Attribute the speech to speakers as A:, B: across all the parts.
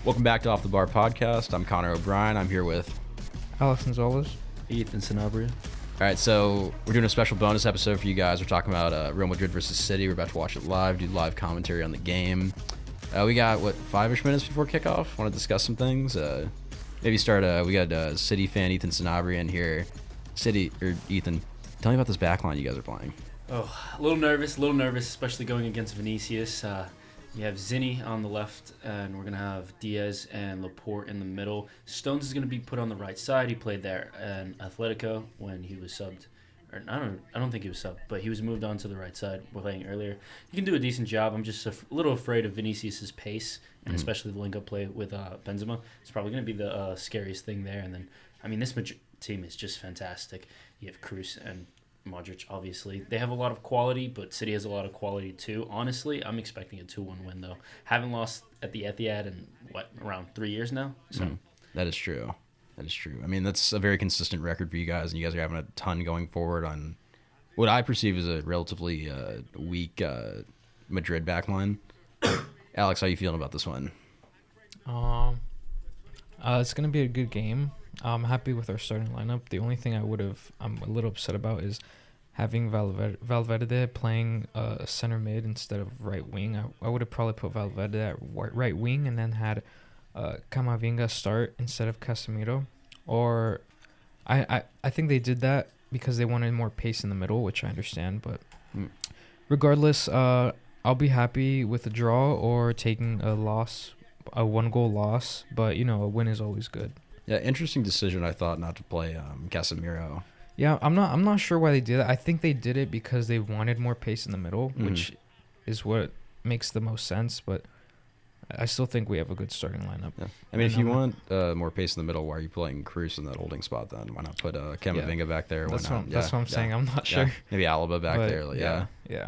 A: Welcome back to Off the Bar Podcast. I'm Connor O'Brien. I'm here with
B: Alex Gonzalez.
C: Ethan Sanabria.
A: All right, so we're doing a special bonus episode for you guys. We're talking about Real Madrid versus City. We're about to watch it live, do live commentary on the game. We got, 5-ish minutes before kickoff? Want to discuss some things? Maybe start, we got City fan Ethan Sanabria in here. Ethan, tell me about this back line you guys are playing.
C: Oh, a little nervous, especially going against Vinicius. You have Zinni on the left, and we're going to have Diaz and Laporte in the middle. Stones is going to be put on the right side. He played there in Atletico when he was subbed. Or I don't think he was subbed, but he was moved on to the right side playing earlier. He can do a decent job. I'm just a little afraid of Vinicius's pace, and especially the link-up play with Benzema. It's probably going to be the scariest thing there. And then, this Madrid team is just fantastic. You have Cruz and Modric, obviously. They have a lot of quality, but City has a lot of quality too. Honestly, I'm expecting a 2-1 win, though. Haven't lost at the Etihad in, around 3 years now? So
A: That is true. That's a very consistent record for you guys, and you guys are having a ton going forward on what I perceive as a relatively weak Madrid backline. Alex, how are you feeling about this one?
B: It's going to be a good game. I'm happy with our starting lineup. The only thing I'm a little upset about is having Valverde playing center mid instead of right wing. I would have probably put Valverde at right wing and then had Camavinga start instead of Casemiro. Or I think they did that because they wanted more pace in the middle, which I understand. But regardless, I'll be happy with a draw or taking a loss, a 1-goal loss. But, a win is always good.
A: Yeah, interesting decision, I thought, not to play Casemiro.
B: Yeah, I'm not sure why they did that. I think they did it because they wanted more pace in the middle, which is what makes the most sense. But I still think we have a good starting lineup.
A: Yeah. If you want more pace in the middle, why are you playing Cruz in that holding spot then? Why not put Camavinga back there?
B: That's what I'm saying. I'm not sure.
A: Maybe Alaba back there.
B: Yeah.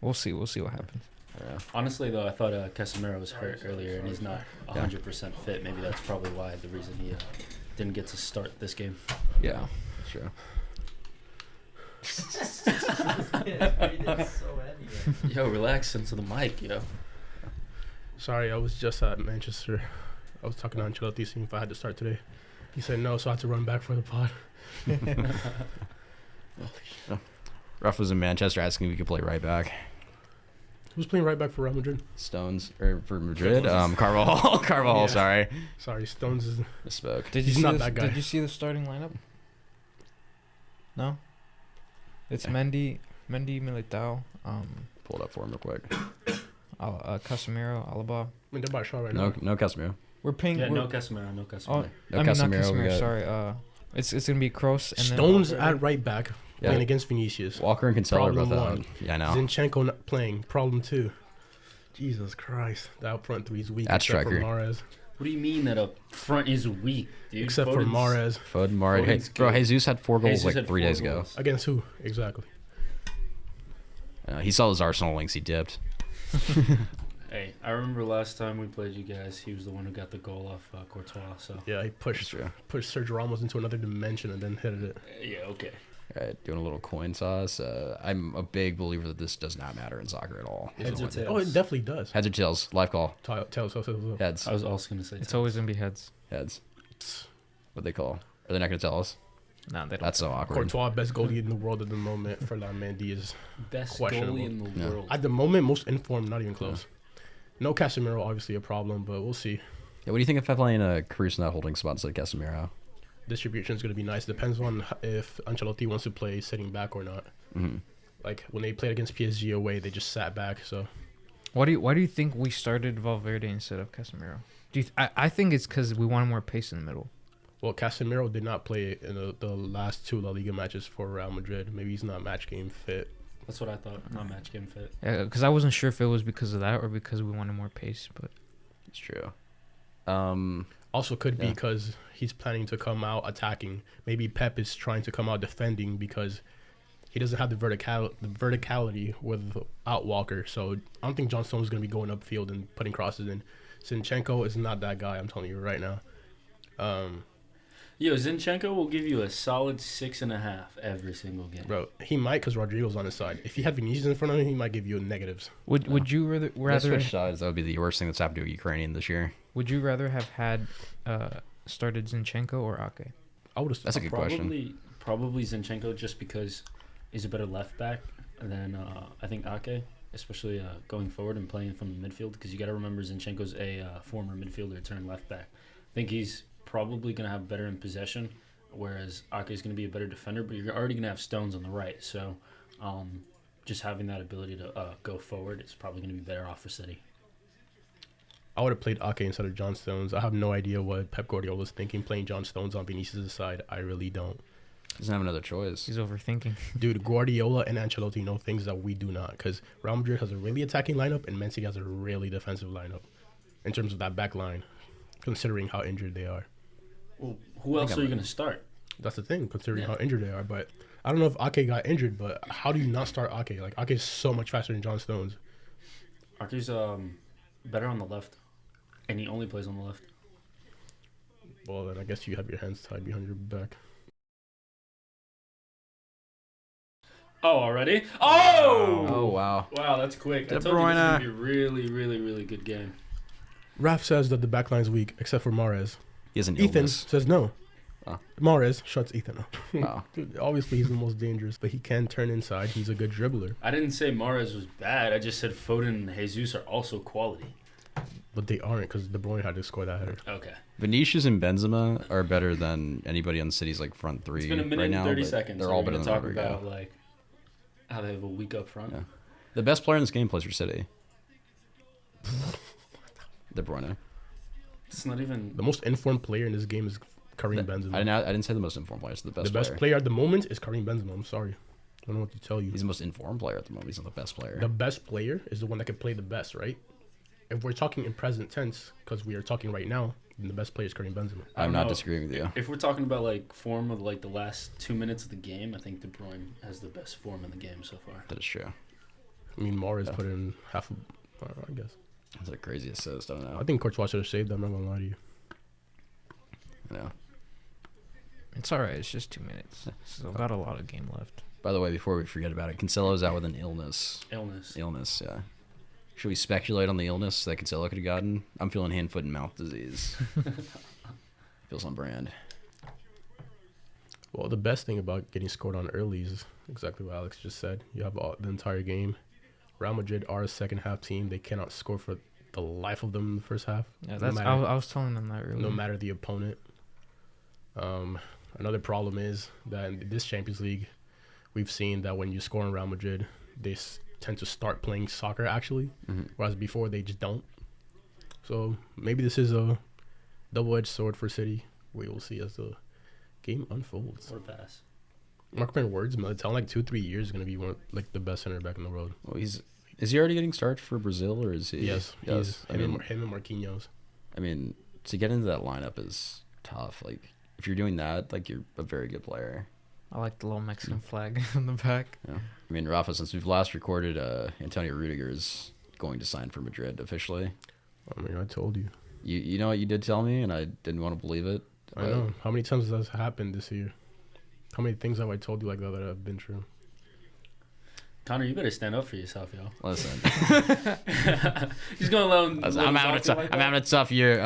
B: We'll see what happens.
A: Yeah.
C: honestly, though, I thought Casemiro was hurt earlier, and he's not 100% fit. Maybe that's probably why the reason he didn't get to start this game.
A: Yeah, sure.
C: Yo, relax into the mic, yo.
D: Sorry, I was just at Manchester. I was talking to Ancelotti, seeing if I had to start today. He said no, so I had to run back for the pod.
A: Ruff was in Manchester asking if we could play right back.
D: Who's playing right back for Real Madrid?
A: Stones, or for Madrid? Carvajal.
D: Yeah.
A: Sorry.
D: Stones is...
A: Misspoke.
D: He's not that guy.
B: Did you see the starting lineup? No? It's Mendy, Militao,
A: Pull it up for him real quick.
B: Casemiro, Alaba.
D: They're by Shaw right now.
A: No Casemiro.
B: We're playing...
C: No Casemiro.
A: No
B: not
A: Casemiro,
B: Casemiro, sorry. It's going to be Kroos and
D: Stones
B: then
D: at right back, playing against Vinicius.
A: Walker and Cancelo are both
D: Problem
A: out.
D: one.
A: Yeah, I know.
D: Zinchenko not playing. Problem 2. Jesus Christ. The out front 3 is weak.
A: That's
D: except for
A: striker.
D: Mahrez.
C: What do you mean that up front is weak, dude?
D: Except for Mahrez.
A: Foden, Mahrez. Hey,
C: Foden's
A: bro,
C: good.
A: Jesus had 4 goals
C: Jesus had
A: 3 days
C: 4
A: ago.
C: goals.
D: Against who? Exactly.
A: He saw his Arsenal links. He dipped.
C: Hey, I remember last time we played you guys, he was the one who got the goal off Courtois. So
D: Yeah, he pushed Sergio Ramos into another dimension and then hit it.
C: yeah, okay.
A: All right, doing a little coin toss. I'm a big believer that this does not matter in soccer at all.
C: Heads or tails?
D: Oh, it definitely does.
A: Heads or tails? Live call.
D: Tell.
A: Heads.
C: I was also gonna say
B: it's always going to be heads.
A: Heads. What they call? Are they not going to tell us?
B: No, they don't.
A: That's so awkward.
D: Courtois, best goalie in the world at the moment. For Mendy is
C: best
D: questionable.
C: goalie in the world.
D: at the moment most informed. Not even close. No Casemiro, obviously a problem, but we'll see.
A: Yeah, what do you think if I playing a Cruz in that holding spot instead of Casemiro?
D: Distribution is going to be nice. Depends on if Ancelotti wants to play sitting back or not.
A: Mm-hmm.
D: Like when they played against PSG away, they just sat back. So
B: Why do you think we started Valverde instead of Casemiro? I think it's because we wanted more pace in the middle.
D: well, Casemiro did not play in the last 2 La Liga matches for Real Madrid. Maybe he's not match game fit.
C: That's what I thought. Not match game fit.
B: Yeah, because I wasn't sure if it was because of that or because we wanted more pace. But
A: It's true.
D: Also could be because he's planning to come out attacking. Maybe Pep is trying to come out defending because he doesn't have the verticality without Walker. So I don't think John Stones is going to be going upfield and putting crosses in. Zinchenko is not that guy, I'm telling you right now.
C: Yo, Zinchenko will give you a solid 6.5 every single game.
D: Bro, he might because Rodrigo's on his side. If he had Vinicius in front of him, he might give you negatives.
B: would you rather
A: Switch sides. That would be the worst thing that's happened to a Ukrainian this year.
B: Would you rather have had started Zinchenko or Ake?
D: I would have.
A: That's a good question.
C: Probably Zinchenko, just because he's a better left back than I think Ake, especially going forward and playing from the midfield. Because you got to remember Zinchenko's a former midfielder turned left back. I think he's probably going to have better in possession, whereas Ake is going to be a better defender. But you're already going to have Stones on the right, so just having that ability to go forward is probably going to be better off for City.
D: I would have played Ake instead of John Stones. I have no idea what Pep Guardiola was thinking playing John Stones on Vinicius' side. I really don't.
A: He doesn't have another choice.
B: He's overthinking.
D: Dude, Guardiola and Ancelotti know things that we do not. Because Real Madrid has a really attacking lineup and Man City has a really defensive lineup in terms of that back line, considering how injured they are.
C: Well, who else are you going to start?
D: That's the thing, considering how injured they are. But I don't know if Ake got injured, but how do you not start Ake? Like, Ake is so much faster than John Stones.
C: Ake's better on the left, and he only plays on the left.
D: Well, then I guess you have your hands tied behind your back.
C: Oh, already? Oh!
A: Oh, wow.
C: Wow, that's quick.
A: De
C: I told you this
A: Bruyne.
C: was going to be a really, really, really good game.
D: Raf says that the back line's weak, except for Mahrez.
A: He has an
D: Ethan
A: illness.
D: says no.
A: Oh.
D: Mahrez shuts Ethan up.
A: Wow.
D: Dude, obviously, he's the most dangerous, but he can turn inside. He's a good dribbler.
C: I didn't say Mahrez was bad. I just said Foden and Jesus are also quality.
D: But they aren't because De Bruyne had to score that header.
C: Okay.
A: Vinicius and Benzema are better than anybody on City's like front three
C: It's been a minute
A: right now.
C: and 30
A: but
C: seconds.
A: They're
C: so
A: all
C: we're
A: better
C: gonna
A: than
C: talk
A: Rodrigo.
C: about like how they have a week up front.
A: Yeah. The best player in this game plays for City. De Bruyne.
C: It's not even.
D: The most informed player in this game is Karim Benzema.
A: I didn't say the most informed player. It's the best player.
D: Player at the moment is Karim Benzema. I'm sorry. I don't know what to tell you.
A: He's the most informed player at the moment. He's not the best player.
D: The best player is the one that can play the best, right? If we're talking in present tense, because we are talking right now, then the best player is Karim Benzema.
A: I'm not
C: know.
A: disagreeing with you.
C: If we're talking about like form of like the last 2 minutes of the game, I think De Bruyne has the best form in the game so far.
A: That is true.
D: I mean, Mahrez put in half a... I guess.
A: That's a crazy assist. I don't know.
D: I think Courtois should have saved that. I'm not going to lie to you.
A: I know.
B: It's all right. It's just 2 minutes. Still got a lot of game left.
A: By the way, before we forget about it, Cancelo's out with an illness.
C: Illness.
A: Yeah. Should we speculate on the illness that Cancelo could have gotten? I'm feeling hand, foot, and mouth disease. Feels on brand.
D: Well, the best thing about getting scored on early is exactly what Alex just said. You have the entire game. Real Madrid are a second half team. They cannot score for the life of them in the first half.
B: Yeah, I was telling them that earlier.
D: No matter the opponent. Another problem is that in this Champions League, we've seen that when you score in Real Madrid, they tend to start playing soccer actually, whereas before they just don't. So maybe this is a double-edged sword for City. We will see as the game unfolds.
C: What a pass.
D: Mark my words, Militao in like 2-3 years is going to be one of, like the best center back in the world.
A: Well, is he already getting started for Brazil, or is he?
D: Yes, he is. Him and Marquinhos.
A: I mean, to get into that lineup is tough. Like, if you're doing that, like, you're a very good player.
B: I like the little Mexican flag in the back.
A: Yeah. I mean, Rafa, since we've last recorded, Antonio Rudiger is going to sign for Madrid officially.
D: I mean, I told you.
A: You know what you did tell me, and I didn't want to believe it.
D: I know. How many times has that happened this year? How many things have I told you like that have been true?
C: Connor, you better stand up for yourself, yo.
A: Listen.
C: He's going to let
A: I'm having a tough year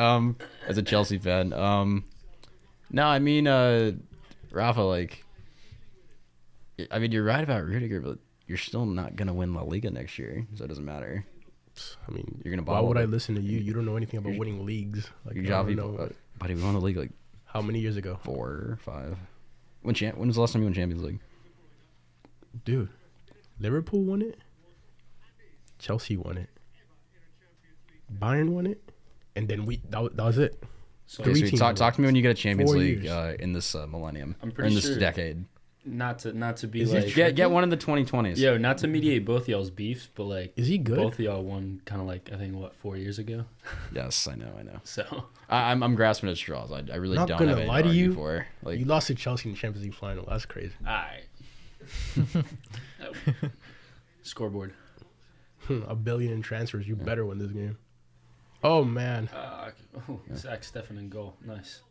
A: as a Chelsea fan. No, I mean, Rafa, like, I mean, you're right about Rudiger, but you're still not going to win La Liga next year, so it doesn't matter.
D: I mean,
A: you're gonna
D: why would I listen to you? You don't know anything about winning leagues. Like,
A: buddy, we won the league like
D: how many years ago?
A: 4 or 5. When was the last time you won Champions League?
D: Dude, Liverpool won it. Chelsea won it. Bayern won it, and then that was it.
A: So talk to me when you get a Champions League in this millennium.
C: I'm pretty
A: this
C: sure
A: decade.
C: Not to be like
A: get one in the 2020s.
C: Yo, not to mediate both y'all's beefs, but like,
D: is he good?
C: Both of y'all won kind of like I think 4 years ago.
A: Yes, I know.
C: So
A: I'm grasping at straws. I really
D: not
A: don't
D: gonna
A: have anything
D: lie to you.
A: For. Like,
D: you lost to Chelsea in the Champions League final. That's crazy.
C: All right. Scoreboard.
D: $1 billion in transfers. You better win this game. Oh man.
C: Zach Steffen in goal. Nice.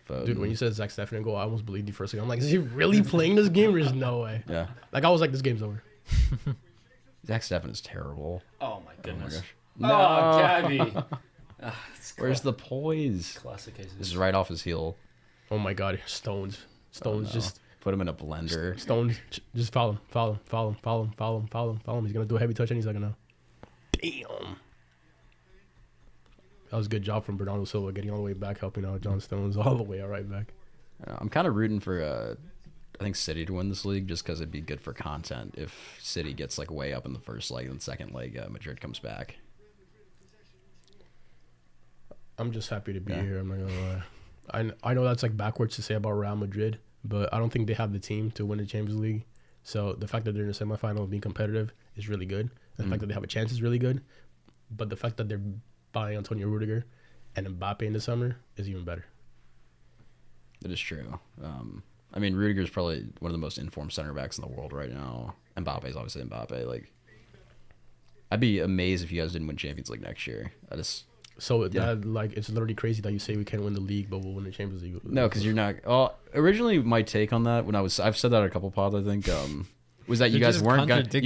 D: Dude, when you said Zach Steffen in goal, I almost believed you for a second. I'm like, is he really playing this game? There's no way.
A: Yeah.
D: Like, I was like, this game's over.
A: Zach Steffen is terrible.
C: Oh my goodness.
A: Oh my gosh.
C: No. Oh, Gabby.
A: Where's the poise?
C: Classic cases.
A: This is right off his heel.
D: Oh my God, Stones. Stones just
A: put him in a blender.
D: Stones just follow him. He's gonna do a heavy touch any second now. Damn. That was a good job from Bernardo Silva getting all the way back, helping out John Stones all the way all right back.
A: I'm kind of rooting for I think City to win this league just because it'd be good for content if City gets like way up in the first leg and the second leg Madrid comes back.
D: I'm just happy to be here. I'm not gonna lie. I know that's like backwards to say about Real Madrid, but I don't think they have the team to win the Champions League. So the fact that they're in the semifinal and being competitive is really good. The fact that they have a chance is really good. But the fact that they're buying Antonio Rudiger and Mbappe in the summer is even better.
A: It is true. I mean, Rudiger is probably one of the most informed center backs in the world right now. Mbappe is obviously Mbappe. Like, I'd be amazed if you guys didn't win Champions League next year.
D: That like it's literally crazy that you say we can't win the league, but we'll win the Champions League.
A: No, because you're not. Well, originally my take on that I've said that in a couple pods I think was that you guys weren't gonna take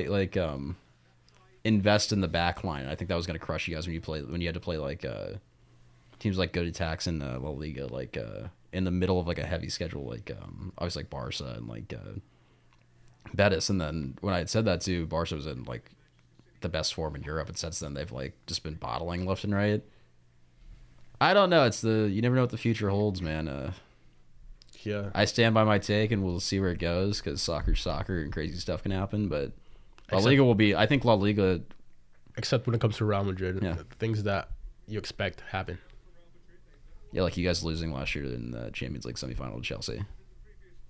A: like invest in the back line. I think that was gonna crush you guys when you had to play like teams like Good Attacks in La Liga like in the middle of like a heavy schedule like obviously like Barca and like Betis. And then when I had said that too, Barca was in like the best form in Europe, and since then they've like just been bottling left and right. I don't know. You never know what the future holds, man.
D: Yeah,
A: I stand by my take, and we'll see where it goes because soccer's soccer and crazy stuff can happen. But La Liga will be. I think La Liga,
D: except when it comes to Real Madrid, things that you expect happen.
A: Yeah, like you guys losing last year in the Champions League semifinal to Chelsea.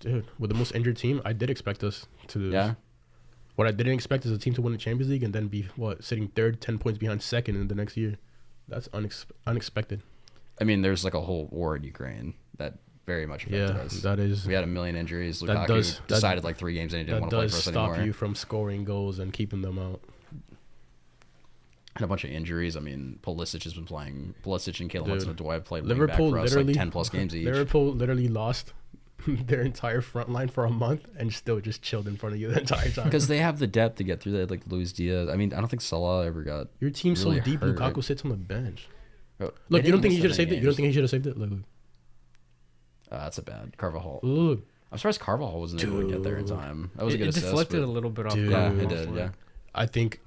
D: Dude, with the most injured team, I did expect us to lose.
A: Yeah.
D: What I didn't expect is a team to win the Champions League and then be sitting third, 10 points behind second in the next year. That's unexpected.
A: I mean, there's like a whole war in Ukraine that very much affected us.
D: That is.
A: We had 1 million injuries. Lukaku decided like 3 games and he didn't want to play for us anymore.
D: That does stop you from scoring goals and keeping them out.
A: And a bunch of injuries. I mean, Pulisic has been playing. Pulisic and Caleb Hudson-Odoi have played
D: Liverpool
A: back for us like 10 plus games each.
D: Liverpool literally lost their entire front line for a month and still just chilled in front of you the entire time.
A: Because they have the depth to get through that, like Luis Diaz. I mean, I don't think Salah ever got.
D: Your team's
A: really
D: so deep.
A: hurt.
D: Lukaku sits on the bench.
A: Bro,
D: Look, you don't think he should have saved it? You don't think he should have saved it? Look.
A: That's a bad Carvajal.
D: Look.
A: I'm surprised Carvajal wasn't able to get there in time. That was a good assist.
B: It deflected a little bit off.
A: Yeah, it did. Yeah.
D: I think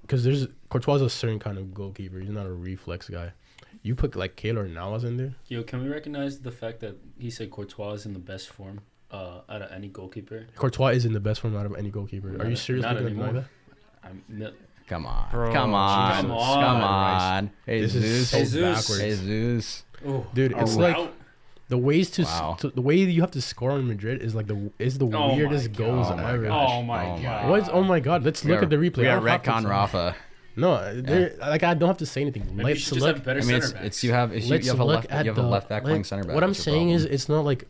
D: because Courtois is a certain kind of goalkeeper. He's not a reflex guy. You put like Keylor Navas in there.
C: Yo, can we recognize the fact that he said Courtois is in the best form out of any goalkeeper?
D: Courtois is in the best form out of any goalkeeper. Are you seriously going to deny that?
A: Come on.
B: Bro,
A: come on. Jesus.
C: Oh,
D: dude, it's like the ways the way you have to score on Madrid is like the weirdest goals ever.
C: Oh my god.
D: What? Oh my god. Let's look at the replay.
A: We got retcon Rafa.
D: No, like I don't have to say anything. Let's look.
C: I mean,
A: it's you have a left back playing center back.
D: What I'm saying is, it's not like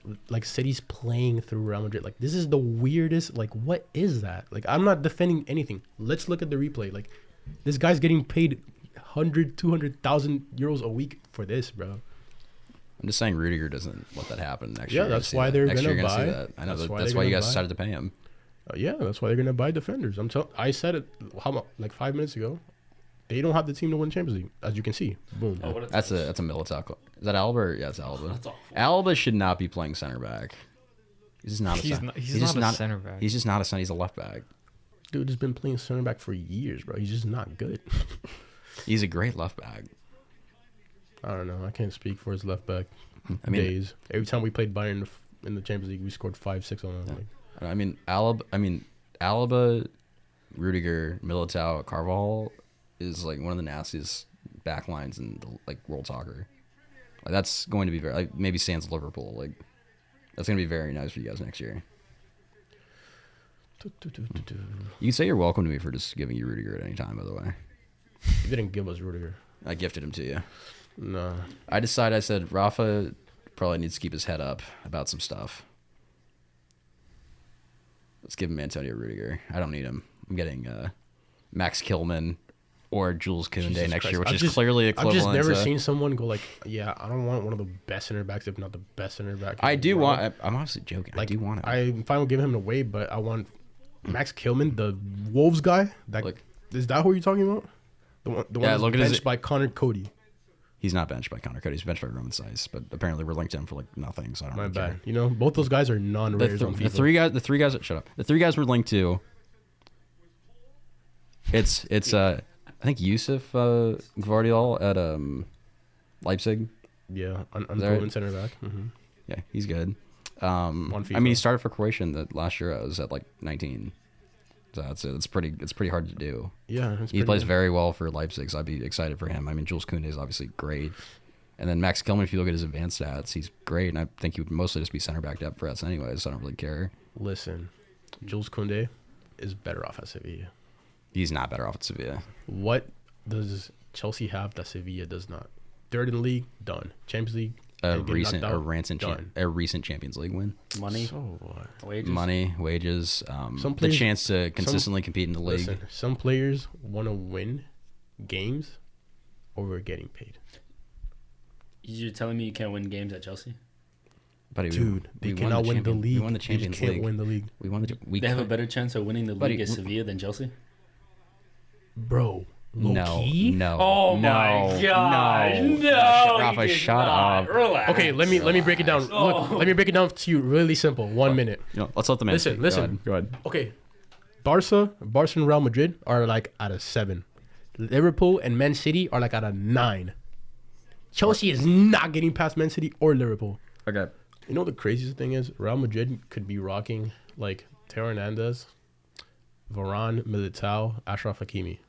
D: City's playing through Real Madrid. Like this is the weirdest. Like what is that? Like I'm not defending anything. Let's look at the replay. Like this guy's getting paid 200,000 euros a week for this, bro.
A: I'm just saying Rudiger doesn't let that happen next
D: year.
A: Yeah,
D: that's why they're gonna buy.
A: That. I know that's why you guys decided to pay him.
D: Yeah, that's why they're gonna buy defenders. I said it like 5 minutes ago. They don't have the team to win Champions League, as you can see. Boom.
C: Oh,
A: that's a Militao. Is that Alba? Yeah, it's Alba.
C: That's awful.
A: Alba should not be playing center back. He's not a center back. He's just not a center. He's a left back.
D: Dude has been playing center back for years, bro. He's just not good.
A: He's a great left back.
D: I don't know. I can't speak for his left back days. Every time we played Bayern in the Champions League, we scored 5-6 on them.
A: Yeah. I mean, Alaba, Rudiger, Militao, Carvajal is like one of the nastiest back lines in the world soccer. Like that's going to be very maybe sans Liverpool. Like that's going to be very nice for you guys next year. You can say you're welcome to me for just giving you Rudiger at any time. By the way,
D: you didn't give us Rudiger.
A: I gifted him to you.
D: No.
A: I said Rafa probably needs to keep his head up about some stuff. Let's give him Antonio Rudiger. I don't need him. I'm getting Max Kilman or Jules Koundé next year, which is clearly equivalent.
D: I've just never seen someone go like, yeah, I don't want one of the best center backs, if not the best center back.
A: I do want. I'm honestly joking. I do want it.
D: I'm fine with giving him away, but I want Max Kilman, the Wolves guy. Is that who you're talking about? The one
A: Yeah,
D: that's
A: look at his-
D: benched by Connor Cody.
A: He's not benched by Connor Cody. He's benched by Roman Saiz, but apparently we're linked to him for like nothing. So I don't
D: My
A: really
D: bad.
A: care.
D: You know, both those guys are non-rares on FIFA.
A: The three guys. Shut up. The three guys we're linked to. It's I think Yusuf Gvardiol at Leipzig.
D: Yeah,
A: that
D: unproven
A: right?
D: center back. Mm-hmm.
A: Yeah, he's good.
D: On
A: I
D: FIFA.
A: mean, he started for Croatia in the last Euros at like 19. So it's pretty hard to do.
D: Yeah, it's
A: He
D: pretty
A: plays
D: good.
A: very well for Leipzig, so I'd be excited for him. I mean, Jules Koundé is obviously great. And then Max Kilman, if you look at his advanced stats, he's great. And I think he would mostly just be center back depth for us anyways, so I don't really care.
D: Listen, Jules Koundé is better off at Sevilla.
A: He's not better off at Sevilla.
D: What does Chelsea have that Sevilla does not? Third in the league, done. Champions League, and getting knocked out, done.
A: A recent Champions League win.
C: Money,
D: So what?
C: wages.
A: Money, wages,
D: Some
A: the
D: players-
A: chance to consistently compete in the league.
D: Listen, some players want to win games over getting paid.
C: You're telling me you can't win games at Chelsea?
A: Buddy,
D: Dude, they
A: we won
D: cannot win the
A: champion-
D: league.
A: We won the
D: They
A: Champions
D: just can't
A: League.
D: win the league.
A: We won the. We
C: They have a
A: could-
C: better chance of winning the
A: Buddy,
C: league at
A: we-
C: Sevilla than Chelsea?
D: Bro, low
A: No,
D: key?
A: no.
C: Oh
A: no,
C: my gosh, no,
A: Rafa,
C: you did
A: shut
C: not.
A: up.
C: Relax.
D: Okay, let me break it down.
C: Oh.
D: Look, let me break it down to you really simple. 1 minute.
A: You know, let's let the man
D: Listen,
A: speak.
D: listen.
A: Go ahead.
D: Okay, Barca and Real Madrid are like at a 7. Liverpool and Man City are like at a 9. Chelsea is not getting past Man City or Liverpool.
A: Okay.
D: You know the craziest thing is Real Madrid could be rocking like Teo Hernandez, Varane, Militao, Ashraf Hakimi.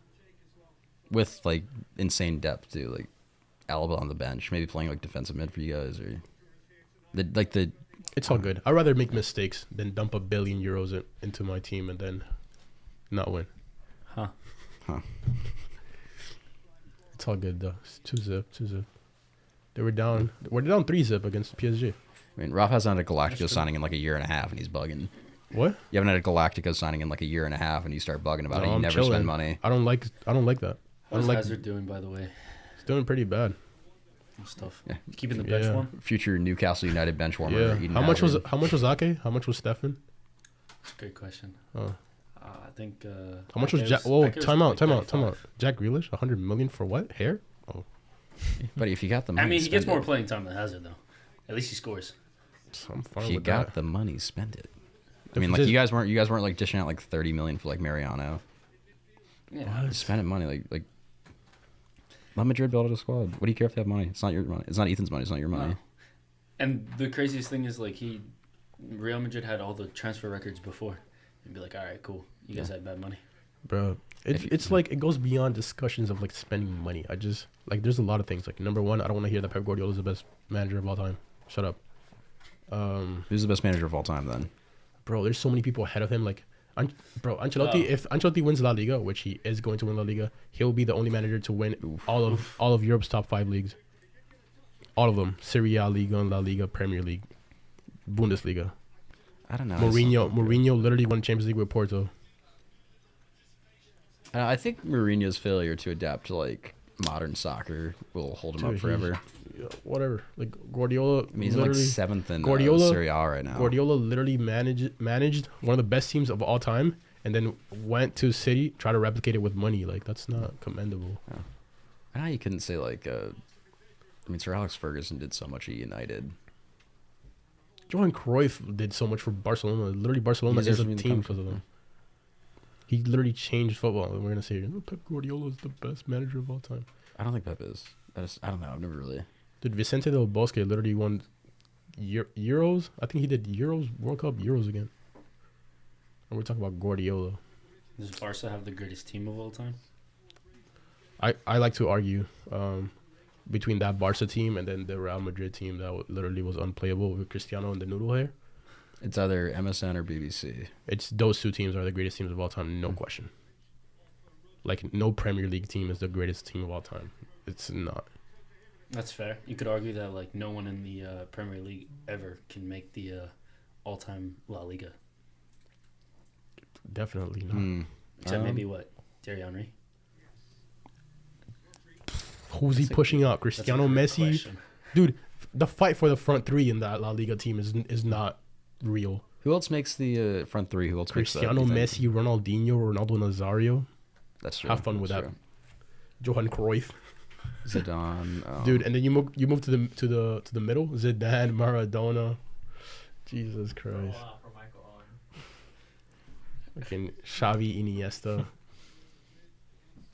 A: With like insane depth too, like Alaba on the bench, maybe playing like defensive mid for you guys, or the
D: It's all good. I'd rather make mistakes than dump €1 billion into my team and then not win.
C: Huh.
D: It's all good though. It's 2-0. We're down 3-0 against PSG.
A: I mean, Rafa hasn't had a Galactico signing in like a year and a half, and he's bugging.
D: What?
A: You haven't had a Galactico signing in like a year and a half, and you start bugging about
D: No,
A: it. You
D: I'm
A: never
D: chilling.
A: spend money.
D: I don't like that. I
C: How's
D: don't like.
C: Hazard doing, by the way?
D: It's doing pretty bad.
C: Stuff.
A: Yeah.
C: Keeping the bench
D: Yeah.
C: warm?
A: Future Newcastle United bench warmer.
D: Yeah.
A: Eden
D: How much was
A: Hazard.
D: Ake? How much was Stefan?
C: Great question.
D: Oh.
C: I think.
D: How much was
C: Ake
D: Jack? Whoa,
C: Ake was
D: time out.
C: like 35.
D: Jack Grealish, 100 million for what? Hair? Oh,
A: Buddy, if you got the money,
C: I mean, he
A: spend
C: gets more
A: it.
C: playing time than Hazard, though. At least he scores.
D: I'm fine
A: If you
D: with
A: got
D: that.
A: the money, spend it. I
D: If
A: mean,
D: it's
A: like
D: just-
A: you guys weren't like dishing out like 30 million for like Mariano.
C: Yeah.
A: Just spending money, like let Madrid build a squad. What do you care if they have money? It's not your money. It's not Ethan's money. It's not your money.
C: No. And the craziest thing is, like, Real Madrid had all the transfer records before. And be like, all right, cool. You guys had bad money.
D: Bro, it's like it goes beyond discussions of like spending money. I just like there's a lot of things. Like number one, I don't want to hear that Pep Guardiola is the best manager of all time. Shut up.
A: Who's the best manager of all time then?
D: Bro, there's so many people ahead of him. Like, Ancelotti. If Ancelotti wins La Liga, which he is going to win La Liga, he'll be the only manager to win all of Europe's top 5 leagues. All of them: Serie A, Liga, La Liga, Premier League, Bundesliga.
A: I don't know.
D: Mourinho literally won Champions League with Porto.
A: I think Mourinho's failure to adapt to like modern soccer will hold him
D: Dude,
A: up forever.
D: Yeah, whatever. Like Guardiola,
A: I mean, he's in like
D: literally,
A: 7th in
D: Guardiola-
A: Serie A right now.
D: Guardiola literally managed one of the best teams of all time, and then went to City, try to replicate it with money. Like that's not commendable.
A: I know you couldn't say like. I mean, Sir Alex Ferguson did so much at United.
D: Johan Cruyff did so much for Barcelona. Literally, Barcelona
A: He
D: is
A: deserves
D: a
A: to be in the
D: team
A: country.
D: because of them. He literally changed football, and we're gonna say Pep Guardiola is the best manager of all time.
A: I don't think Pep is. I don't know. I've never really.
D: Dude, Vicente Del Bosque literally won Euros. I think he did World Cup Euros again. And we're talking about Guardiola.
C: Does Barca have the greatest team of all time?
D: I like to argue between that Barca team and then the Real Madrid team that literally was unplayable with Cristiano and the noodle hair.
A: It's either MSN or BBC.
D: It's those two teams are the greatest teams of all time, no question. Like no Premier League team is the greatest team of all time. It's not.
C: That's fair. You could argue that like no one in the Premier League ever can make the all-time La Liga,
D: Definitely not.
C: except maybe what Thierry Henry.
D: Who's he pushing out?
C: That's a
D: Cristiano,
C: great
D: Messi,
C: question.
D: dude. The fight for the front three in that La Liga team is not real.
A: Who else makes the front three? Who else makes that,
D: Cristiano,
A: you think?
D: Messi, Ronaldinho, Ronaldo Nazario.
A: That's true.
D: Have fun with
A: That's
D: that.
A: true.
D: Johan Cruyff.
A: Zidane.
D: Dude, and then you move to the middle. Zidane, Maradona. Jesus Christ. Fucking Xavi, Iniesta.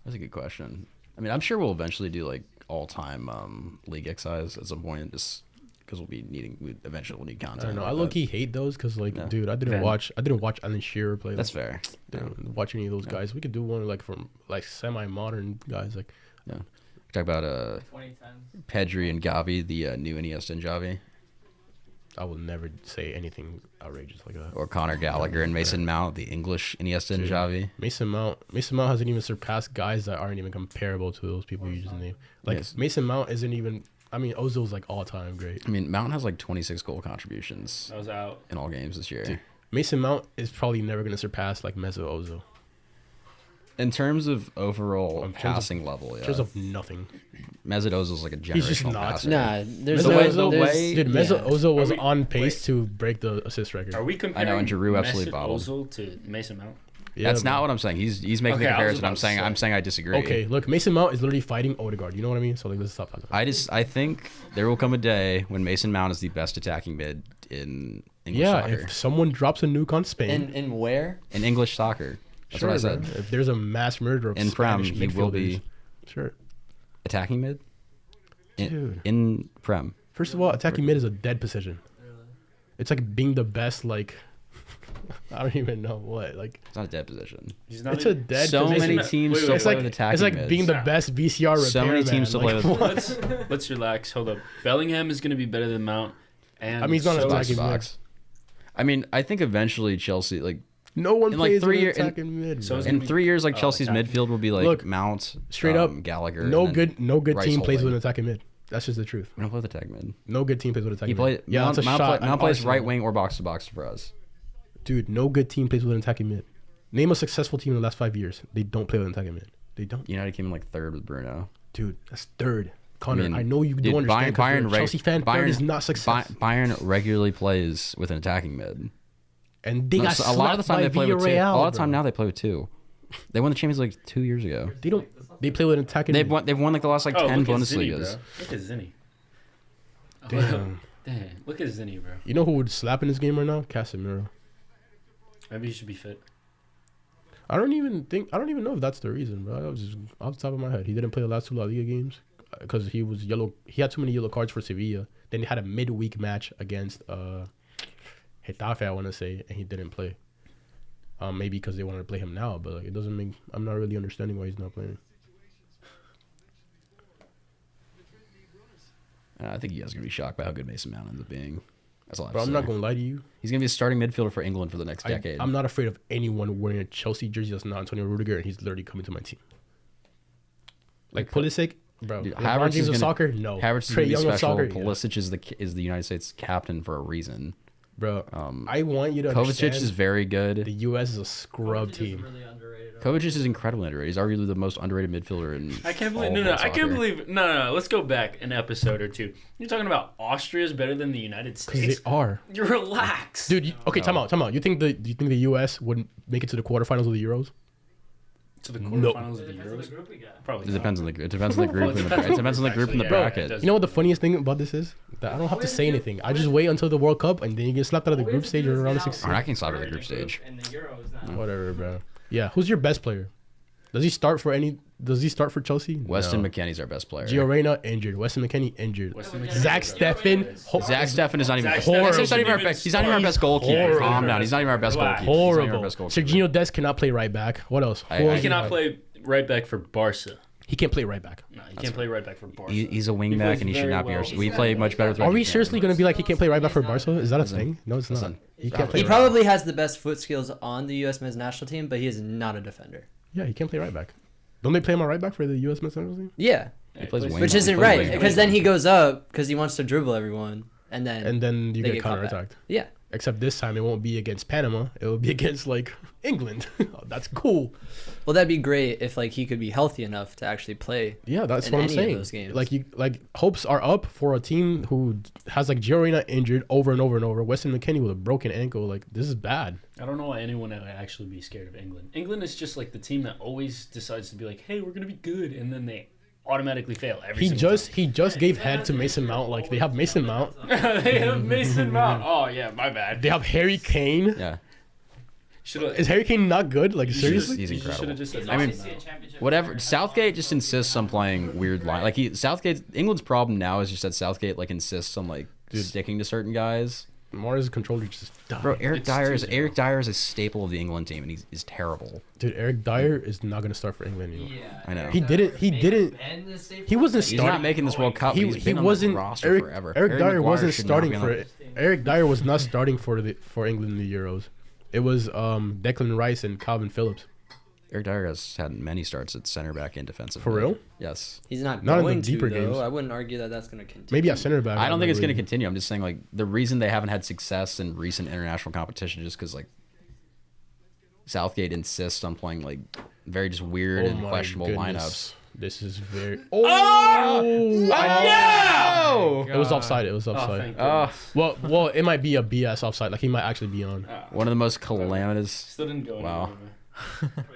A: That's a good question. I mean, I'm sure we'll eventually do like all-time league exercise at some point, just because we eventually will need content.
D: I don't know.
A: like
D: I
A: that.
D: low-key hate those because like,
A: Yeah.
D: dude, I didn't watch Alan Shearer play.
A: That's fair.
D: Didn't watch any of those guys. We could do one like from like semi-modern guys. Like,
A: Talk about
E: 2010.
A: Pedri and Gavi, the new Iniesta and Xavi,
D: I will never say anything outrageous like that.
A: or Conor Gallagher and Mason Mount, the English Iniesta and
D: Dude.
A: Xavi.
D: Mason Mount hasn't even surpassed guys that aren't even comparable to those people you just named. Like
A: Yes.
D: Mason Mount isn't even. I mean, Ozil's like all-time great.
A: I mean, Mount has like 26 goal contributions
C: I was out.
A: in all games this year.
D: Dude. Mason Mount is probably never gonna surpass like Mesut Ozil
A: In terms of overall
D: In terms of-
A: passing level, yeah.
D: in terms of nothing.
A: Mesut Ozil's like a
D: He's just
A: generational
D: not.
A: passer.
E: Nah, there's
D: Mesut
E: a way.
D: Ozil-
E: there's-
D: Dude, Mesut
E: yeah.
D: Ozil was
C: Are we-
D: on pace to break the assist record.
C: Are we comparing
A: and Giroud absolutely
C: Mesut
A: bottled.
C: Ozil to Mason Mount?
D: Yeah,
A: That's not what I'm saying. He's making
C: Okay,
A: the
C: I was
A: comparison.
C: about
A: I'm
C: to
A: saying
C: say.
A: I'm saying I disagree.
D: Okay, look, Mason Mount is literally fighting Odegaard. You know what I mean? So like, let's stop talking.
A: I think there will come a day when Mason Mount is the best attacking mid in English
D: Yeah,
A: soccer.
D: if someone drops a nuke on Spain,
E: In where?
A: In English soccer. That's
D: sure,
A: what I said.
D: bro. If there's a mass murder of
A: In Prem,
D: Spanish
A: he will be
D: midfielders, sure,
A: attacking mid.
D: dude.
A: In Prem.
D: First of all, attacking mid is a dead position. It's like being the best. Like, I don't even know what. Like,
A: It's not a dead position.
C: He's not
D: it's a dead
A: So
D: position.
A: many teams
C: Wait,
A: still
C: wait,
D: It's
A: play
D: like
A: with attacking
D: it's like
A: mids.
D: being the best VCR repairman.
A: So many teams still play
D: like,
A: with-
D: what?
C: Let's relax. Hold up. Bellingham is going to be better than Mount. And
D: I mean, he's not an
A: Box
D: attacking
A: to
D: mid.
A: box. I mean, I think eventually Chelsea, like
D: No one
A: In like
D: plays
A: 3
D: with
A: year-
D: attacking mid.
C: So
D: bro.
C: it's
A: in
C: be-
A: 3 years, like
C: oh,
A: Chelsea's
C: attacking.
A: midfield will be like
D: Look,
A: Mount,
D: straight up,
A: Gallagher.
D: no
A: and then
D: good
A: Rice
D: team plays
A: Holding.
D: with attacking mid. That's just the truth.
A: We don't play with attacking mid.
D: No good team plays with attacking
A: He play,
D: mid. Yeah,
A: Mount,
D: that's a
A: Mount,
D: shot.
A: Mount plays
D: Arsenal.
A: right wing or box to box for us.
D: Dude, no good team plays with an attacking mid. Name a successful team in the last 5 years. They don't play with an attacking mid. They don't.
A: United came in like third with Bruno.
D: Dude, that's third. Connor, I,
A: mean,
D: know you
A: dude,
D: don't understand. 'cause you're a
A: reg-
D: Chelsea fan. Third is not success.
A: Bayern regularly plays with an attacking mid.
D: And they
A: No,
D: got
A: so a lot of the time
D: slapped
A: they
D: by
A: play with two. A
D: Villarreal,
A: lot of the time
D: bro.
A: now they play with two. They won the Champions League 2 years ago.
D: They don't. They play with an attacking
A: They've
D: mid.
A: won like the last like 10
C: look at Zinni,
A: Bundesligas.
C: bro. Look at Zinni.
D: Damn.
C: Damn. Look at Zinni, bro.
D: You know who would slap in this game right now? Casemiro.
C: Maybe he should be fit.
D: I don't even know if that's the reason, bro. I was just off the top of my head. He didn't play the last 2 La Liga games because he was yellow. He had too many yellow cards for Sevilla. Then he had a midweek match against Getafe, I want to say, and he didn't play. Maybe because they wanted to play him now, but like, it doesn't make. I'm not really understanding why he's not playing.
A: I think you guys are gonna be shocked by how good Mason Mount ends up being. That's all I have
D: Bro,
A: to
D: I'm
A: say.
D: not gonna lie to you.
A: He's gonna be a starting midfielder for England for the next decade.
D: I'm not afraid of anyone wearing a Chelsea jersey that's not Antonio Rudiger, and he's literally coming to my team. Like Pulisic, bro.
A: Dude,
D: LeBron James of
A: gonna,
D: soccer, no.
A: Havertz is
D: Trey
A: gonna be
D: Young of
A: special.
D: soccer, yeah.
A: Pulisic is the United States captain for a reason.
D: Bro, I want you to
A: Kovacic
D: understand.
A: is very good.
D: The U.S. is a scrub team.
A: Kovacic is incredibly underrated. He's arguably the most underrated midfielder in.
C: I can't believe
A: all
C: no.
A: world
C: I can't
A: soccer.
C: believe no. Let's go back an episode or two. You're talking about Austria's better than the United
D: Because they
C: States.
D: are,
C: You relax,
D: dude. Okay, time out. You think the U.S. would make it to the quarterfinals of the Euros?
C: To the
D: No.
C: quarterfinals of the Euros. Probably.
A: It depends on the group in the
C: Yeah,
A: bracket.
C: it does.
D: You know what the funniest thing about this is? That I don't have to say anything. I just wait until the World Cup, and then you get slapped out of the group stage or around the 16.
A: Alright, I can stop at the group stage.
E: And the Euros now.
D: Whatever, bro. Yeah, who's your best player? Does he start for Chelsea?
A: Weston
D: No.
A: McKennie's our best player.
D: Gio Reyna injured. Weston McKennie injured.
C: Weston McKennie.
D: Zach Steffen.
A: Zach Steffen is not even.
C: Zach
D: Steffen
A: He's not even our
C: isn't
A: best. He's not even our best goalkeeper.
D: horrible.
A: Calm down. He's not even our best
C: Relax.
A: goalkeeper. He's not even our
D: Horrible.
A: best goalkeeper.
D: Serginho Dest cannot play right back. What else?
A: I-
D: Who
A: I
D: else
C: He
D: do you
C: cannot
D: have?
C: play right back for Barca.
D: He can't play right back.
C: No, he can't play right back for Barca.
A: He's a
C: He
A: wingback
C: plays
A: and he should
C: very
A: not be our.
C: well.
A: We play much better with.
D: Are we
A: Reggie
D: seriously
A: Cannon.
D: going to be like he can't play right back for Barca? Is that a thing? No, it's not.
A: Listen.
D: He can't play
E: He
D: right
E: probably has the best foot skills on the U.S. men's national team, but he is not a defender.
D: Yeah, he can't play right back. Don't they play him on right back for the U.S. men's national team?
E: Yeah,
A: He plays wing.
E: which
A: He
E: isn't
A: plays
E: right
A: wing.
E: because then he goes up because he wants to dribble everyone, and then
D: And then you
E: They
D: get
E: get caught back.
D: counterattacked.
E: yeah.
D: Except this time it won't be against Panama. It will be against like England. That's cool.
E: Well, that'd be great if like he could be healthy enough to actually play.
D: Yeah, that's
E: in
D: what I'm
E: any of
D: saying.
E: those games.
D: Like hopes are up for a team who has like Gio Reyna injured over and over and over. Weston McKennie with a broken ankle. Like this is bad.
C: I don't know why anyone would actually be scared of England. England is just like the team that always decides to be like, hey, we're gonna be good, and then they automatically fail every single time.
D: He just gave head to Mason Mount. Like they have Mason Mount.
C: They have Mason Mount. Oh yeah, my bad.
D: They have Harry Kane.
A: Yeah.
D: Is Harry Kane not good? Like seriously?
A: He's incredible.
C: Just said
A: I mean,
C: Mason Mount.
A: Whatever. Southgate just insists on playing weird line. Like England's problem now is just that Southgate like insists on like sticking to certain guys.
D: Mars' controller just died.
A: Bro, Eric
C: It's
A: Dyer
C: 2-0.
A: is a staple of the England team, and he's terrible.
D: Dude, Eric Dyer is not gonna start for England anymore.
F: Yeah.
A: I know.
D: He didn't. He wasn't
A: He's
D: starting.
A: not making this World Cup. But he's been
D: wasn't.
A: on the roster
D: Eric,
A: forever.
D: Eric
A: Harry
D: Dyer
A: Maguire
D: wasn't
A: should not
D: starting
A: be on
D: for
A: it.
D: it. Eric Dyer was not starting for England in the Euros. It was Declan Rice and Calvin Phillips.
A: Eric Dyer has had many starts at center back and defensive.
D: For
A: mid.
D: real?
A: Yes.
E: He's not
D: Not in the
E: going
D: deeper
E: to though.
D: games.
E: I wouldn't argue that that's going to continue.
D: Maybe at center back.
A: I don't think it's going to
D: really-
A: continue. I'm just saying, like, the reason they haven't had success in recent international competition is just because, like, Southgate insists on playing, like, very just weird
D: Oh
A: and
D: my
A: questionable
D: goodness.
A: lineups.
D: This is very.
A: Oh!
D: It was offside. It was
C: Oh,
D: offside.
C: thank goodness.
D: Well, it might be a BS offside. Like he might actually be on.
A: One of the most calamitous.
C: Still didn't go
A: Wow.
C: anywhere.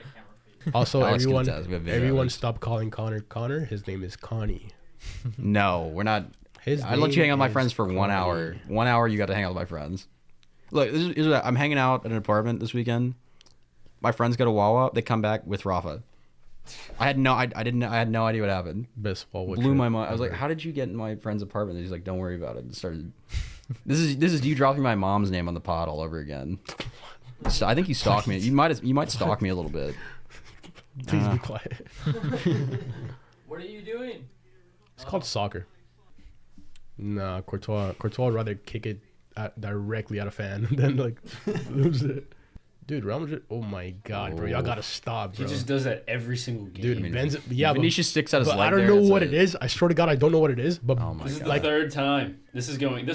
D: Also,
A: Alex
D: everyone,
A: Cortez, we have video
D: everyone,
A: evidence.
D: stop calling Connor Connor. His name is Connie.
A: No, we're not.
D: His
A: I let you
D: name
A: hang out with my
D: is
A: friends for 1
D: Connie.
A: hour. 1 hour, you got to hang out with my friends. Look, I'm hanging out at an apartment this weekend. My friends go to Wawa. They come back with Rafa. I had no idea what happened.
D: Best wall.
A: Blew my mind. I was like, "How did you get in my friend's apartment?" And he's like, "Don't worry about it." It started. This is you dropping my mom's name on the pod all over again. So I think you stalked me. You might stalk me a little bit.
D: Please be quiet.
F: What are you doing?
D: It's called soccer. Nah, Courtois would rather kick it directly at a fan than like lose it. Dude, Real Madrid. Oh my God, bro, y'all gotta stop,
C: He
D: bro.
C: just does that every single game.
D: Dude,
A: I mean,
D: Benzema. Yeah,
A: Vinicius sticks out his
D: but
A: leg
D: I don't
A: there,
D: know
A: it's
D: what
A: a-
D: it is. I swear to God, I don't know what it is. But
A: Oh my
C: This is
A: God.
C: the
D: like,
C: third time. This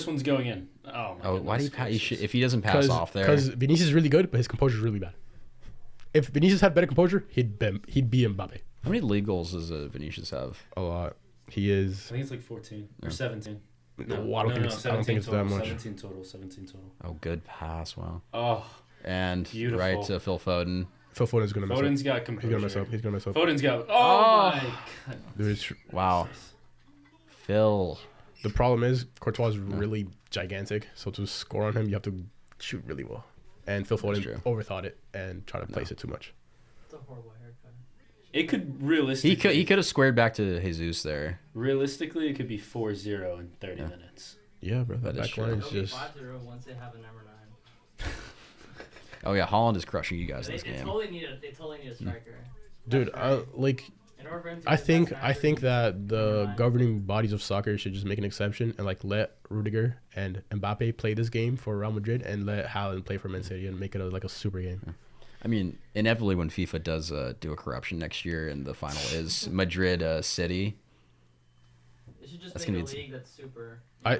C: one's going in. Oh my
A: Oh,
C: goodness
A: why do you
C: gracious.
A: if he doesn't pass off there?
D: Because Vinicius is really good, but his composure is really bad. If Vinicius had better composure, he'd be Mbappe.
A: How many league goals does Vinicius have?
D: A lot. He is.
C: I think it's like 14 or
A: Yeah.
C: 17.
D: No, I don't think it's that
C: total,
D: much.
C: 17 total. 17 total.
A: Oh, good pass. Wow.
C: Oh,
A: And
C: Beautiful.
A: right to Phil Foden.
D: Phil Foden's gonna mess
C: Foden's
D: up.
C: got
D: He's
C: composure.
D: gonna mess up. He's gonna mess up.
C: Foden's got. Oh,
A: Oh.
C: my God.
D: Dude, it's,
A: Wow. Phil.
D: the problem is Courtois is really gigantic, so to score on him, you have to shoot really well. And Phil
A: That's
D: Foden
A: true.
D: overthought it and tried to place it too much.
F: It's a horrible haircut.
C: It could realistically.
A: He could have squared back to Jesus there.
C: Realistically, it could be 4-0 in 30
A: Yeah.
C: minutes.
D: Yeah, bro.
A: That
D: That
A: is
D: back
A: true.
D: line
F: It'll
D: is
F: be
D: just.
F: 5-0 once they have a number 9.
A: Oh yeah, Holland is crushing you guys in
F: They,
A: this
F: they
A: game.
F: totally need a striker.
D: Dude,
F: That's right.
D: like
F: In order for him to
D: I
F: get
D: think
F: that
D: I think
F: striker,
D: that the governing bodies of soccer should just make an exception and like let Rudiger and Mbappe play this game for Real Madrid and let Haaland play for Man City and make it like a super game.
A: I mean, inevitably when FIFA does do a corruption next year and the final is Madrid City.
F: It should just
A: That's
F: make
A: gonna
F: a
A: be
F: league that's super.
D: I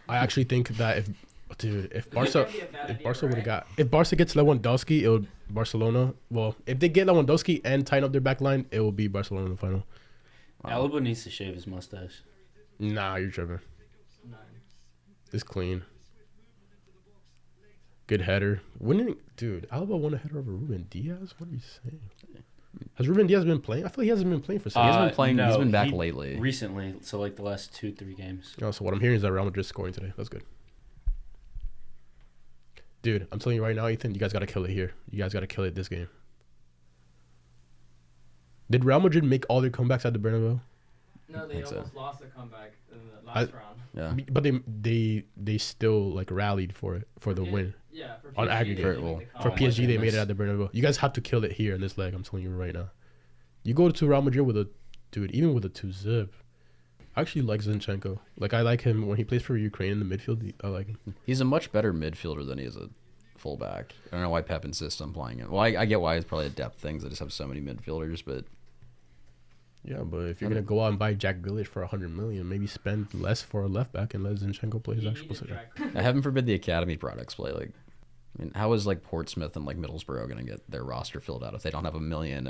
D: actually think that if Barca
F: That'd be a bad
D: if
F: idea,
D: Barca would have
F: right?
D: got if Barca gets Lewandowski, it would Barcelona. Well, if they get Lewandowski and tighten up their back line, it will be Barcelona in the final.
A: Wow.
C: Alaba needs to shave his mustache.
D: Nah, you're tripping.
F: 9.
D: It's clean. Good header. Dude, Alaba won a header over Ruben Diaz? What are you saying? Has Ruben Diaz been playing? I feel like he hasn't been playing for
A: He
D: City.
A: hasn't been playing. He's been back
C: he-
A: lately.
C: Recently, so like the last 2-3 games.
D: Oh, so what I'm hearing is that Real Madrid's scoring today. That's good. Dude, I'm telling you right now, Ethan, you guys got to kill it here. You guys got to kill it this game. Did Real Madrid make all their comebacks at the Bernabeu?
F: No, they
A: think so.
F: almost lost their comeback in the last round.
A: Yeah.
D: But they still like rallied for it for the win.
F: Yeah, for
D: On
F: PSG,
D: aggregate.
F: they did
A: Well,
F: make the
D: For
C: Oh my
F: comeback.
D: PSG, they made it
C: goodness.
D: at the Bernabeu. You guys have to kill it here in this leg. I'm telling you right now. You go to Real Madrid with a even with a 2-zip. I actually like Zinchenko. Like I like him when he plays for Ukraine in the midfield. I like him.
A: He's a much better midfielder than he is a fullback. I don't know why Pep insists on playing it. Well, I get why it's probably a depth thing. They just have so many midfielders, but
D: Yeah, but if you're gonna go out and buy Jack Grealish for 100 million, maybe spend less for a left back and let Zinchenko play his
F: He
D: actual
F: needed
D: position.
F: Jack.
A: heaven forbid the academy products play like I mean, how is like Portsmouth and like Middlesbrough going to get their roster filled out if they don't have a million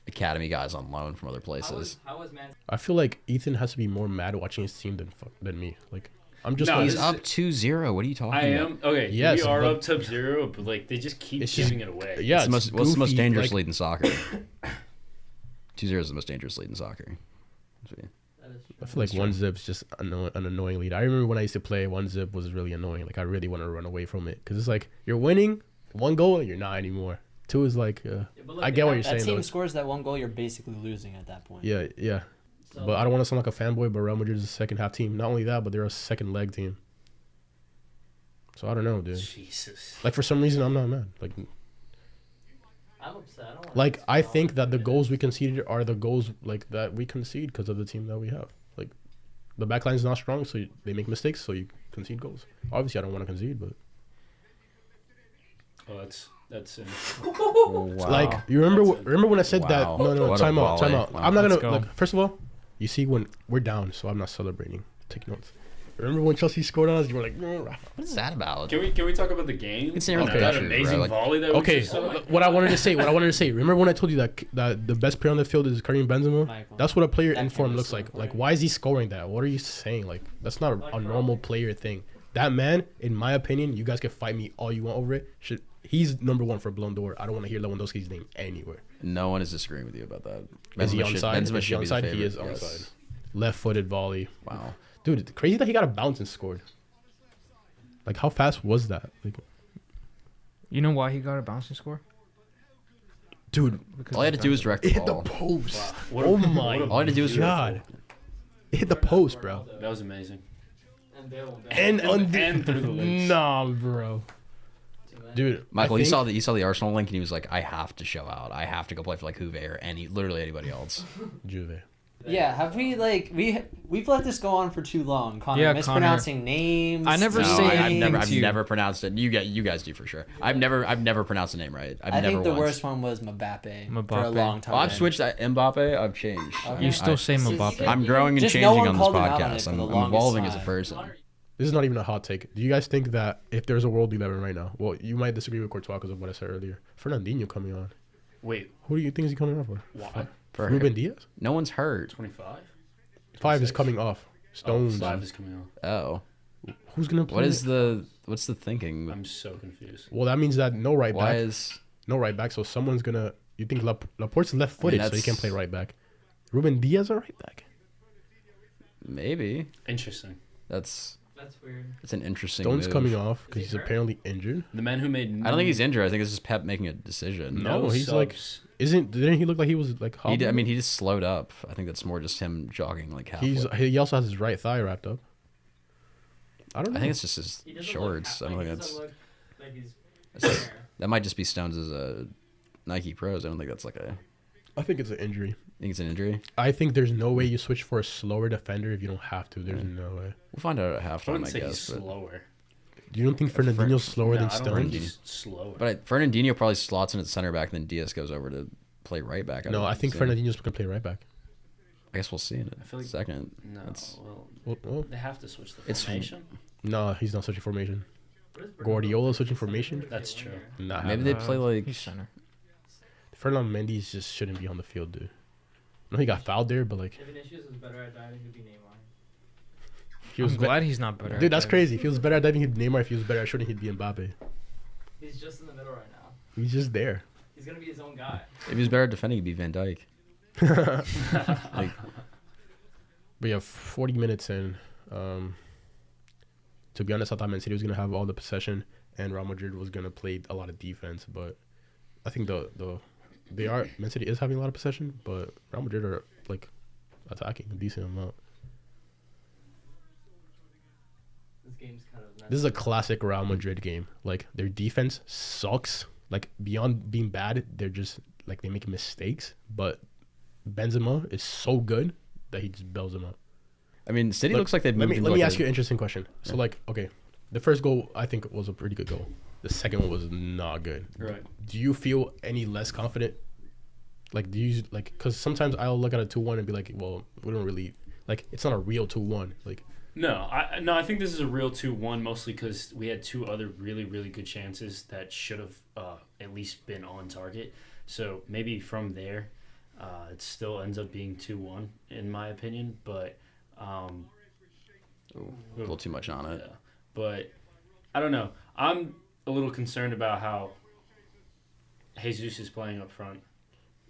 A: academy guys on loan from other places?
F: How was Man?
D: I feel like Ethan has to be more mad watching his team than me. Like, I'm just
C: No,
D: like,
A: He's
C: this
A: up
C: is-
A: 2-0. What are you talking
C: I
A: about?
C: am okay.
D: Yes,
C: we are
D: but-
C: up to 0, but like they just keep
D: It's just-
C: giving it away.
D: yeah,
A: What's the most
D: goofy,
A: dangerous
D: like-
A: lead in soccer? 2-0 is the most dangerous lead in soccer.
F: That is
D: I feel like one zip's just an annoying lead. I remember when I used to play, one zip was really annoying. Like I really want to run away from it because it's like you're winning 1 goal, you're not anymore. 2 is like I get what you're
E: That
D: saying
E: team
D: though.
E: scores that 1 goal, you're basically losing at that point.
D: Yeah.
F: So,
D: But I don't want to sound like a fanboy, but Real Madrid is a second half team. Not only that, but they're a second leg team. So I don't know, dude.
C: Jesus.
D: Like for some reason, I'm not mad.
F: I'm upset. I don't want
D: Like I think that the goals we conceded are the goals like that we concede because of the team that we have. Like the back line is not strong, so they make mistakes, so you concede goals. Obviously, I don't want to concede, but
C: Oh, that's
A: Wow.
D: like you remember
C: That's
D: remember when I said
A: Wow.
D: that? No,
A: What a
D: time out.
A: volley.
D: I'm not
B: Let's
D: gonna
B: go.
D: like. First of all, you see when we're down, so I'm not celebrating. Take notes. Remember when Chelsea scored on us? You were like, "Mm, Rafa."
A: What is that about?
C: Can we talk about the game?
A: It's never
D: Okay.
C: That
A: pressure, bro.
C: amazing
A: Like,
C: volley that we
D: Okay,
C: just saw?
D: what I wanted to say. Remember when I told you that the best player on the field is Karim Benzema?
E: Michael.
D: That's what a player
E: That
D: in form
E: kid
D: looks
E: is so
D: like. Like,
E: great.
D: why is he scoring that? What are you saying? Like, that's not a normal player thing. That man, in my opinion, you guys can fight me all you want over it. He's #1 for Ballon d'Or. I don't want to hear Lewandowski's name anywhere.
A: No one is disagreeing with you about that.
D: Is he
A: Benzema should-
D: onside?
A: Benzema
D: Is he
A: should be the
D: onside? He
A: favorite,
D: is
A: yes.
D: onside. Left-footed volley.
A: Wow.
D: Dude, crazy that he got a bounce and scored. Like, how fast was that? Like,
B: You know why he got a bouncing score?
D: dude,
B: Because
A: All I had to do was direct the
D: it hit the
A: ball.
D: post.
C: What a-
D: Oh
C: what a
D: my
A: All I had to do was
D: God. It hit the post, bro.
C: That was amazing.
F: And Bale went back.
D: And
C: And through the legs.
D: Nah, bro.
F: Too bad.
D: Dude,
A: Michael,
D: I
A: you
D: think-
A: saw the Arsenal link, and he was like, "I have to show out. I have to go play for like Juve or literally anybody else."
D: Juve.
E: Yeah, have we we've let this go on for too long? Connor
B: Yeah,
E: mispronouncing names.
B: I never
A: No,
B: say
A: I've
B: anything
A: never,
B: to
A: I've
B: you.
A: never pronounced it. You guys do for sure. I've never pronounced the name right. I've
E: I
A: never
E: think the
A: once.
E: worst one was Mbappe, for a
B: Mbappe.
E: long time.
A: Oh, I've switched that Mbappe. I've changed.
E: Okay.
B: You still say
E: This is-
B: Mbappe.
A: I'm growing and
E: Just no
A: changing
E: one
A: on this
E: called him out on it
A: podcast.
E: for
A: I'm
E: the
A: evolving
E: longest
A: as a
E: time.
A: person.
D: This is not even a hot take. Do you guys think that if there's a World 11 right now, well, you might disagree with Courtois because of what I said earlier. Fernandinho coming on.
C: Wait,
D: Who do you think is he coming on for?
C: why?
A: For
D: Ruben Diaz?
A: No one's hurt.
C: 25?
D: 5 is
C: 26.
D: coming off. Stones.
C: 5 is coming off.
A: Oh,
D: Who's gonna play?
A: what's the thinking?
C: I'm so confused.
D: Well, that means that no right
A: Why
D: back.
A: is
D: No right back. So someone's gonna. You think Laporte's left-footed, so he
A: that's-
D: can't play right back. Ruben Diaz a right back.
A: maybe
C: Interesting.
A: that's
F: weird.
A: an interesting.
D: Stone's
A: move.
D: coming off because
F: Is
D: he's
F: he hurt?
D: apparently injured.
C: The man who made.
A: I don't think he's injured. I think it's just Pep making a decision.
D: No, he's like-
C: subs.
D: Didn't he look like he was like?
A: He did, I
D: hobbling?
A: mean, he just slowed up. I think that's more just him jogging like halfway.
D: He also has his right thigh wrapped up. I don't know.
A: I think it's just his
F: He doesn't
A: shorts.
F: Look,
A: I don't think
F: he
A: that's
F: doesn't look like he's
A: That's-
F: fair.
A: that might just be Stones' Nike Pros. I don't think that's like a.
D: I think it's an injury.
A: I think it's an injury.
D: I think there's no way you switch for a slower defender if you don't have to. There's no way.
A: We'll find out at
C: I
A: halftime,
C: wouldn't
A: I
C: say he's
A: guess. But,
C: slower.
D: You don't think Fernandinho's slower
C: No,
D: than
C: I don't think
D: Stones?
C: he's slower.
A: Fernandinho probably slots in at center back, then Diaz goes over to play right back.
D: No, I think
A: so.
D: Fernandinho's gonna play right back.
A: I guess we'll see in
C: I feel
A: a
C: like-
A: second.
C: No,
A: That's-
C: well, they have to switch the
A: It's-
C: formation.
D: No, he's not switching formation.
F: What is Bernardo?
D: Guardiola switching formation?
C: That's true.
D: Nah,
A: Maybe they play like.
B: He's center.
D: Fernand Mendy's just shouldn't be on the field, dude. No, he got fouled there, but like
F: If Vinicius was better at diving, he'd be Neymar.
D: he was
B: I'm glad he's not better.
D: Dude,
B: at
D: that's
B: that.
D: crazy. If he was better at diving, he'd Neymar. If he was better at shooting, he'd be Mbappe.
F: He's just in the middle right now.
D: He's just there.
F: He's gonna be his own guy.
A: If he was better at defending, he'd be Van Dyke. Like,
D: But yeah, 40 minutes in. To be honest, I thought Man City was gonna have all the possession, and Real Madrid was gonna play a lot of defense. But I think Man City is having a lot of possession, but Real Madrid are like attacking a decent amount.
F: This game's kind of.
D: This is a classic Real Madrid game. Like their defense sucks. Like beyond being bad, they're just like they make mistakes. But Benzema is so good that he just bails them out.
A: I mean, City
D: Look,
A: looks like they've
D: Let
A: moved
D: me
A: into
D: let me
A: like
D: ask you an interesting question. So like, okay, the first goal I think was a pretty good goal. The second one was not good.
C: Right.
D: Do you feel any less confident? Like, do you like? Because sometimes I'll look at a 2-1 and be like, well, we don't really like. It's not a real 2-1. Like,
C: No, I think this is a real 2-1, mostly because we had two other really, really good chances that should have at least been on target. So maybe from there, it still ends up being 2-1 in my opinion. But
A: Ooh, a little too much on it.
C: yeah, but I don't know. I'm a little concerned about how Jesus is playing up front.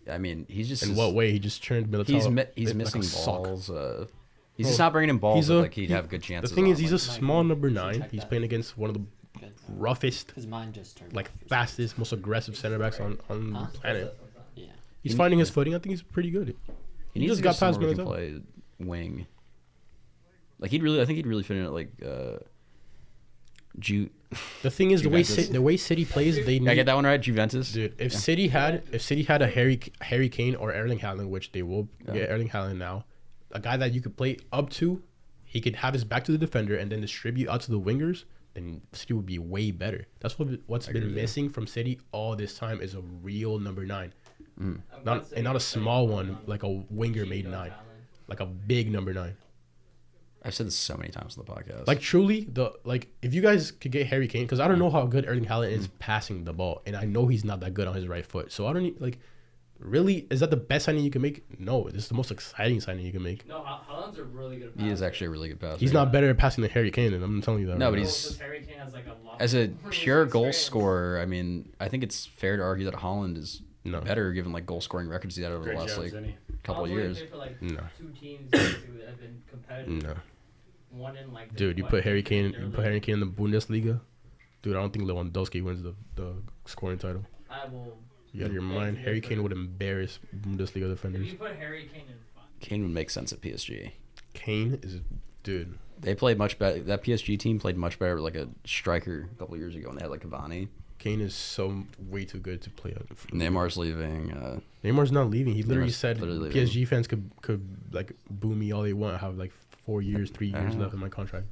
A: I mean, he's just
D: In what way? He just turned Militao.
A: he's
D: like a
A: missing
D: sock.
A: balls. He's just not bringing in balls
D: he's
A: that
D: a-
A: like he'd have good
D: The
A: chances.
D: thing
A: on.
D: is, he's a
A: Like,
D: small number 9.
E: check
D: He's
E: that.
D: playing against one of the
E: Good.
D: roughest,
E: Because mine just turned.
D: like
E: off for some
D: fastest, most aggressive center backs on
E: Huh?
D: the planet.
E: reason. Yeah.
D: He's
A: He-
D: finding his footing. I think he's pretty good.
A: he
D: he
A: needs
D: just
A: to
D: got
A: go somewhere
D: past
A: where he can
D: Militao.
A: play wing. Like I think he'd really fit in at like
D: The thing is,
A: Juventus.
D: the way City plays, they
A: Did I
D: need.
A: get that one right? Juventus.
D: Dude, if City had a Harry Kane or Erling Haaland, which they will
A: Yeah.
D: get Erling Haaland now, a guy that you could play up to, he could have his back to the defender and then distribute out to the wingers, then City would be way better. That's what's
A: I agree
D: been
A: with you.
D: missing from City all this time is a real number 9,
A: Mm.
D: not a small one like a winger made 9, like a big number 9.
A: I've said this so many times on the podcast.
D: Like truly, if you guys could get Harry Kane, because I don't know how good Erling Haaland is passing the ball, and I know he's not that good on his right foot. So I don't need, like, really, is that the best signing you can make? No, this is the most exciting signing you can make.
F: No, Haaland's a really good.
A: he is
F: passer.
A: actually a really good passer.
D: He's not better at passing than Harry Kane, and I'm telling you that.
A: No,
D: right
A: but
D: now.
A: he's-
F: Because Harry Kane has like a lot.
A: As a
F: more
A: pure goal
F: experience.
A: scorer, I mean, I think it's fair to argue that Holland is
D: no,
A: better given like goal scoring records he had over
C: Great
A: the last
C: job,
A: like
C: Zenny.
A: couple of
F: Haaland's only
A: years.
F: played for like
D: no,
F: 2 teams basically that have been competitive.
D: no.
F: One in like. the-
D: Dude, you
F: what,
D: put Harry Kane in the Bundesliga. Dude, I don't think Lewandowski wins the scoring title.
F: I will.
D: You out of your mind? Harry Kane would embarrass Bundesliga
F: If
D: defenders.
F: you put Harry Kane in front.
A: Kane would make sense at PSG.
D: Kane is, dude.
A: They played much better. That PSG team played much better with like a striker a couple of years ago when they had like Cavani.
D: Kane is so way too good to play.
A: Neymar's leaving.
D: Neymar's not leaving. He literally
A: Neymar's
D: said
A: literally
D: PSG fans could like boo me all they want. I have like 4 years, 3 years
A: Uh-huh.
D: left in my contract.